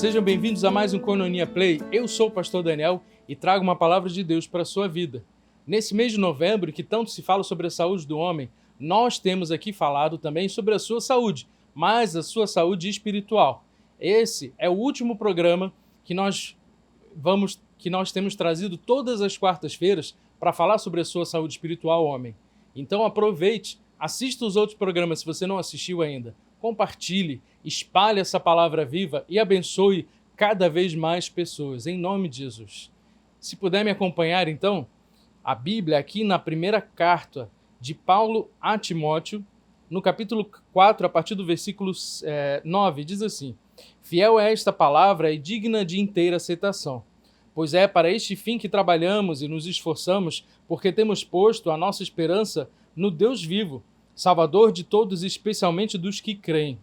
sejam bem-vindos a mais um Coinonia Play. Eu sou o pastor Daniel e trago uma palavra de Deus para a sua vida. Nesse mês de novembro, que tanto se fala sobre a saúde do homem, nós temos aqui falado também sobre a sua saúde, mas a sua saúde espiritual. Esse é o último programa que nós temos trazido todas as quartas-feiras para falar sobre a sua saúde espiritual, homem. Então aproveite, assista os outros programas se você não assistiu ainda. Compartilhe, espalhe essa palavra viva e abençoe cada vez mais pessoas, em nome de Jesus. Se puder me acompanhar, então, a Bíblia aqui na primeira carta de Paulo a Timóteo, no capítulo 4, a partir do versículo 9, diz assim: Fiel é esta palavra e digna de inteira aceitação, pois é para este fim que trabalhamos e nos esforçamos, porque temos posto a nossa esperança no Deus vivo, Salvador de todos, especialmente dos que creem.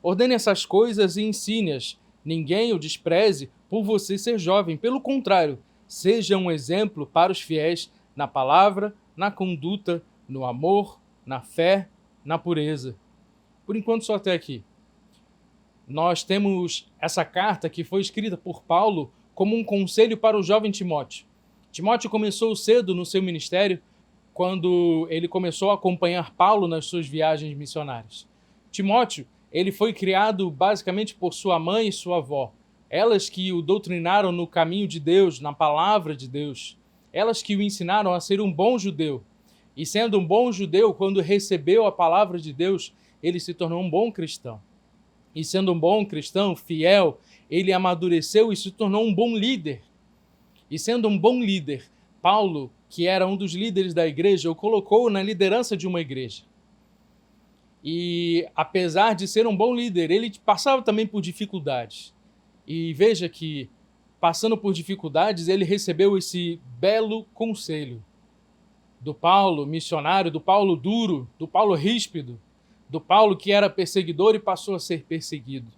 Ordene essas coisas e ensine-as. Ninguém o despreze por você ser jovem. Pelo contrário, seja um exemplo para os fiéis na palavra, na conduta, no amor, na fé, na pureza. Por enquanto, só até aqui. Nós temos essa carta que foi escrita por Paulo como um conselho para o jovem Timóteo. Timóteo começou cedo no seu ministério, quando ele começou a acompanhar Paulo nas suas viagens missionárias. Timóteo, ele foi criado basicamente por sua mãe e sua avó, elas que o doutrinaram no caminho de Deus, na palavra de Deus, elas que o ensinaram a ser um bom judeu. E sendo um bom judeu, quando recebeu a palavra de Deus, ele se tornou um bom cristão. E sendo um bom cristão, fiel, ele amadureceu e se tornou um bom líder. E sendo um bom líder, Paulo, que era um dos líderes da igreja, o colocou na liderança de uma igreja. E apesar de ser um bom líder, ele passava também por dificuldades. E veja que, passando por dificuldades, ele recebeu esse belo conselho do Paulo missionário, do Paulo duro, do Paulo ríspido, do Paulo que era perseguidor e passou a ser perseguido.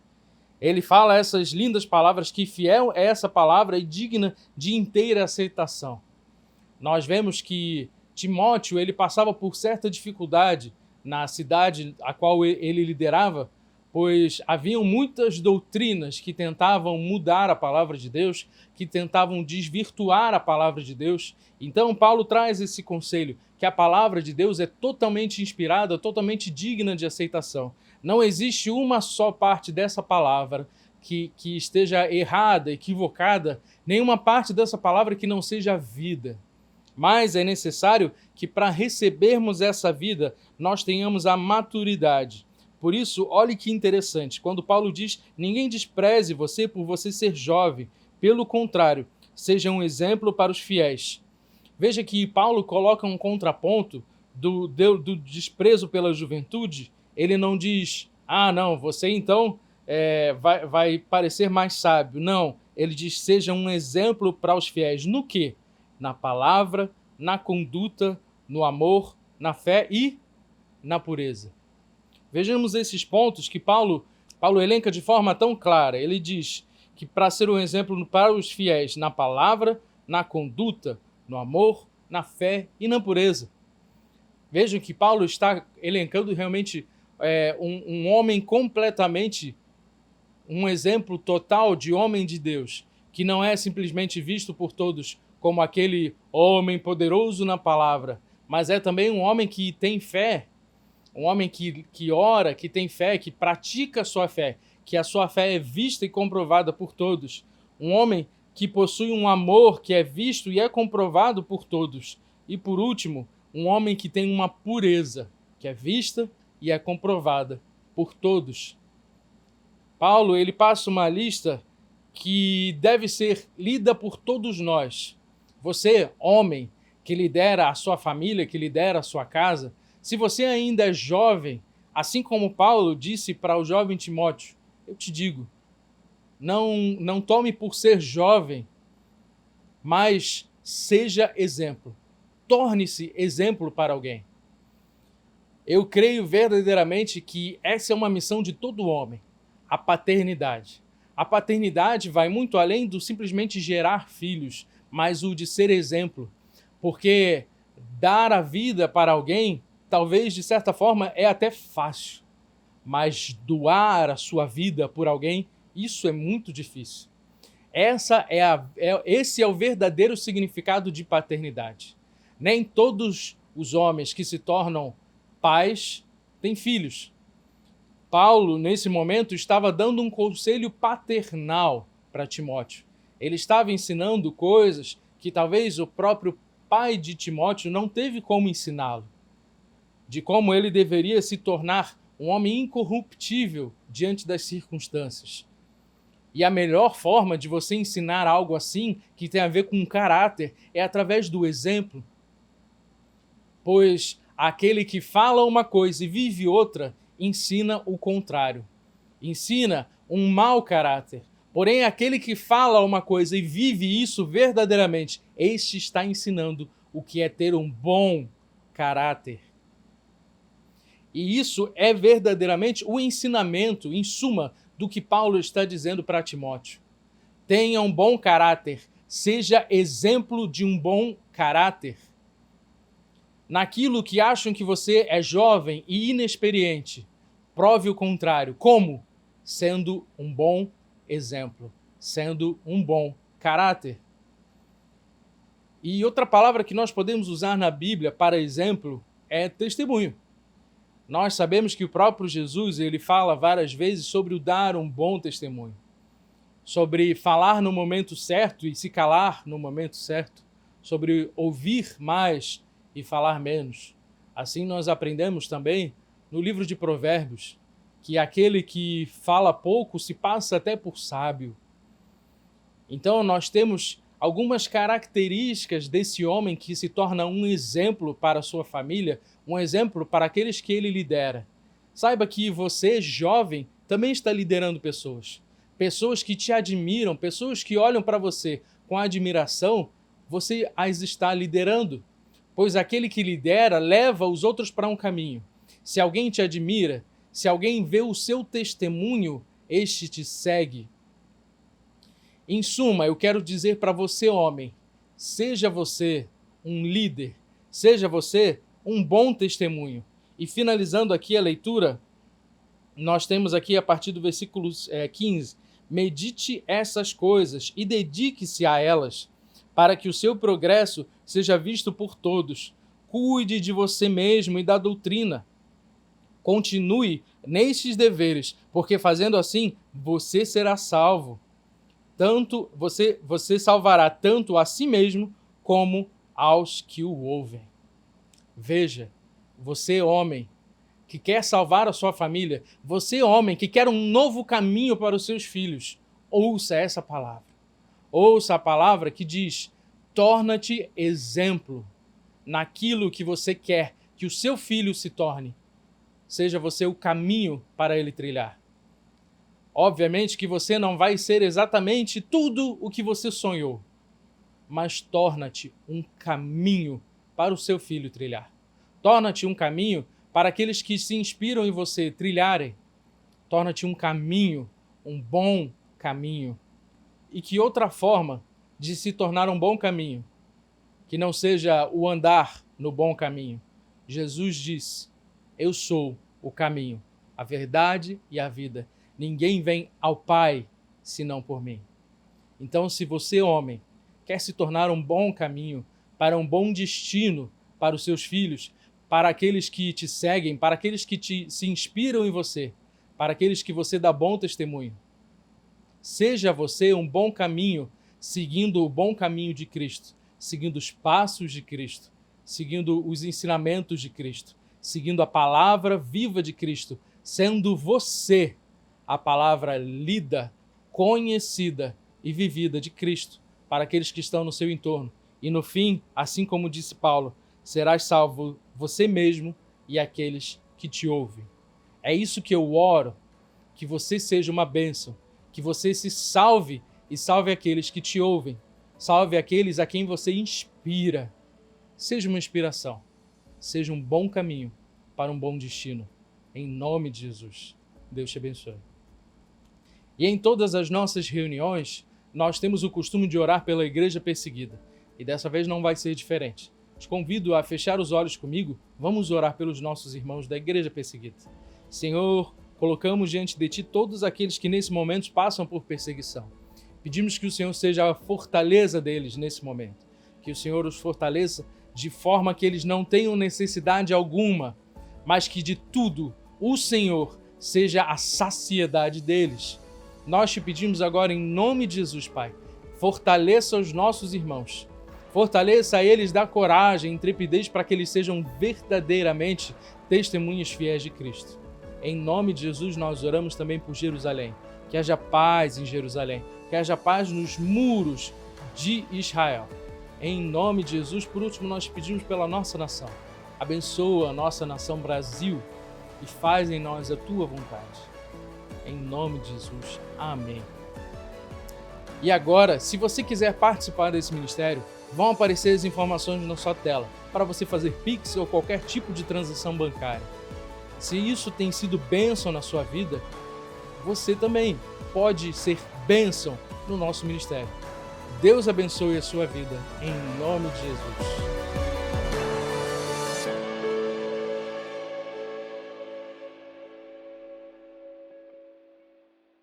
Ele fala essas lindas palavras, que fiel é essa palavra e digna de inteira aceitação. Nós vemos que Timóteo ele passava por certa dificuldade na cidade a qual ele liderava, pois haviam muitas doutrinas que tentavam mudar a palavra de Deus, que tentavam desvirtuar a palavra de Deus. Então Paulo traz esse conselho, que a palavra de Deus é totalmente inspirada, totalmente digna de aceitação. Não existe uma só parte dessa palavra que esteja errada, equivocada, nenhuma parte dessa palavra que não seja vida. Mas é necessário que para recebermos essa vida, nós tenhamos a maturidade. Por isso, olhe que interessante, quando Paulo diz, ninguém despreze você por você ser jovem, pelo contrário, seja um exemplo para os fiéis. Veja que Paulo coloca um contraponto do desprezo pela juventude. Ele não diz, não, você então vai parecer mais sábio. Não, ele diz, seja um exemplo para os fiéis. No quê? Na palavra, na conduta, no amor, na fé e na pureza. Vejamos esses pontos que Paulo elenca de forma tão clara. Ele diz que para ser um exemplo para os fiéis na palavra, na conduta, no amor, na fé e na pureza. Vejam que Paulo está elencando realmente um homem completamente, um exemplo total de homem de Deus, que não é simplesmente visto por todos como aquele homem poderoso na palavra, mas é também um homem que tem fé, um homem que ora, que tem fé, que pratica a sua fé, que a sua fé é vista e comprovada por todos. Um homem que possui um amor que é visto e é comprovado por todos. E por último, um homem que tem uma pureza, que é vista e é comprovada por todos. Paulo, ele passa uma lista que deve ser lida por todos nós. Você, homem, que lidera a sua família, que lidera a sua casa, se você ainda é jovem, assim como Paulo disse para o jovem Timóteo, eu te digo, não tome por ser jovem, mas seja exemplo. Torne-se exemplo para alguém. Eu creio verdadeiramente que essa é uma missão de todo homem, a paternidade. A paternidade vai muito além do simplesmente gerar filhos, mas o de ser exemplo, porque dar a vida para alguém, talvez de certa forma é até fácil, mas doar a sua vida por alguém, Isso é muito difícil. Esse é o verdadeiro significado de paternidade. Nem todos os homens que se tornam pais têm filhos. Paulo, nesse momento, estava dando um conselho paternal para Timóteo. Ele estava ensinando coisas que talvez o próprio pai de Timóteo não teve como ensiná-lo. De como ele deveria se tornar um homem incorruptível diante das circunstâncias. E a melhor forma de você ensinar algo assim, que tem a ver com caráter, é através do exemplo. Pois aquele que fala uma coisa e vive outra, ensina o contrário. Ensina um mau caráter. Porém, aquele que fala uma coisa e vive isso verdadeiramente, este está ensinando o que é ter um bom caráter. E isso é verdadeiramente o ensinamento, em suma, do que Paulo está dizendo para Timóteo. Tenha um bom caráter, seja exemplo de um bom caráter. Naquilo que acham que você é jovem e inexperiente, prove o contrário. Como? Sendo um bom exemplo, sendo um bom caráter. E outra palavra que nós podemos usar na Bíblia para exemplo é testemunho. Nós sabemos que o próprio Jesus, ele fala várias vezes sobre o dar um bom testemunho, sobre falar no momento certo e se calar no momento certo, sobre ouvir mais e falar menos. Assim nós aprendemos também no livro de Provérbios que aquele que fala pouco se passa até por sábio. Então nós temos algumas características desse homem que se torna um exemplo para a sua família, um exemplo para aqueles que ele lidera. Saiba que você, jovem, também está liderando pessoas. Pessoas que te admiram, pessoas que olham para você com admiração, você as está liderando. Pois aquele que lidera leva os outros para um caminho. Se alguém te admira, se alguém vê o seu testemunho, este te segue. Em suma, eu quero dizer para você, homem, seja você um líder, seja você um bom testemunho. E finalizando aqui a leitura, nós temos aqui a partir do versículo 15, medite essas coisas e dedique-se a elas, para que o seu progresso seja visto por todos. Cuide de você mesmo e da doutrina. Continue nestes deveres, porque fazendo assim, você será salvo. Tanto você salvará tanto a si mesmo como aos que o ouvem. Veja, você homem que quer salvar a sua família, você homem que quer um novo caminho para os seus filhos, ouça essa palavra. Ouça a palavra que diz: torna-te exemplo naquilo que você quer que o seu filho se torne. Seja você o caminho para ele trilhar. Obviamente que você não vai ser exatamente tudo o que você sonhou, mas torna-te um caminho para o seu filho trilhar. Torna-te um caminho para aqueles que se inspiram em você trilharem. Torna-te um caminho, um bom caminho. E que outra forma de se tornar um bom caminho, que não seja o andar no bom caminho. Jesus disse: eu sou o caminho, a verdade e a vida. Ninguém vem ao Pai senão por mim. Então, se você, homem, quer se tornar um bom caminho para um bom destino para os seus filhos, para aqueles que te seguem, para aqueles que se inspiram em você, para aqueles que você dá bom testemunho, seja você um bom caminho, seguindo o bom caminho de Cristo, seguindo os passos de Cristo, seguindo os ensinamentos de Cristo, seguindo a palavra viva de Cristo, sendo você a palavra lida, conhecida e vivida de Cristo para aqueles que estão no seu entorno. E no fim, assim como disse Paulo, serás salvo você mesmo e aqueles que te ouvem. É isso que eu oro, que você seja uma bênção, que você se salve e salve aqueles que te ouvem, salve aqueles a quem você inspira. Seja uma inspiração, seja um bom caminho para um bom destino. Em nome de Jesus, Deus te abençoe. E em todas as nossas reuniões, nós temos o costume de orar pela igreja perseguida. E dessa vez não vai ser diferente. Te convido a fechar os olhos comigo. Vamos orar pelos nossos irmãos da igreja perseguida. Senhor, colocamos diante de Ti todos aqueles que nesse momento passam por perseguição. Pedimos que o Senhor seja a fortaleza deles nesse momento, que o Senhor os fortaleça de forma que eles não tenham necessidade alguma, mas que de tudo o Senhor seja a saciedade deles. Nós te pedimos agora em nome de Jesus, Pai, fortaleça os nossos irmãos, fortaleça a eles da coragem e intrepidez para que eles sejam verdadeiramente testemunhas fiéis de Cristo. Em nome de Jesus nós oramos também por Jerusalém, que haja paz em Jerusalém, que haja paz nos muros de Israel. Em nome de Jesus, por último, nós pedimos pela nossa nação. Abençoa a nossa nação Brasil e faz em nós a Tua vontade. Em nome de Jesus. Amém. E agora, se você quiser participar desse ministério, vão aparecer as informações na sua tela para você fazer Pix ou qualquer tipo de transação bancária. Se isso tem sido bênção na sua vida, você também pode ser bênção no nosso ministério. Deus abençoe a sua vida, em nome de Jesus.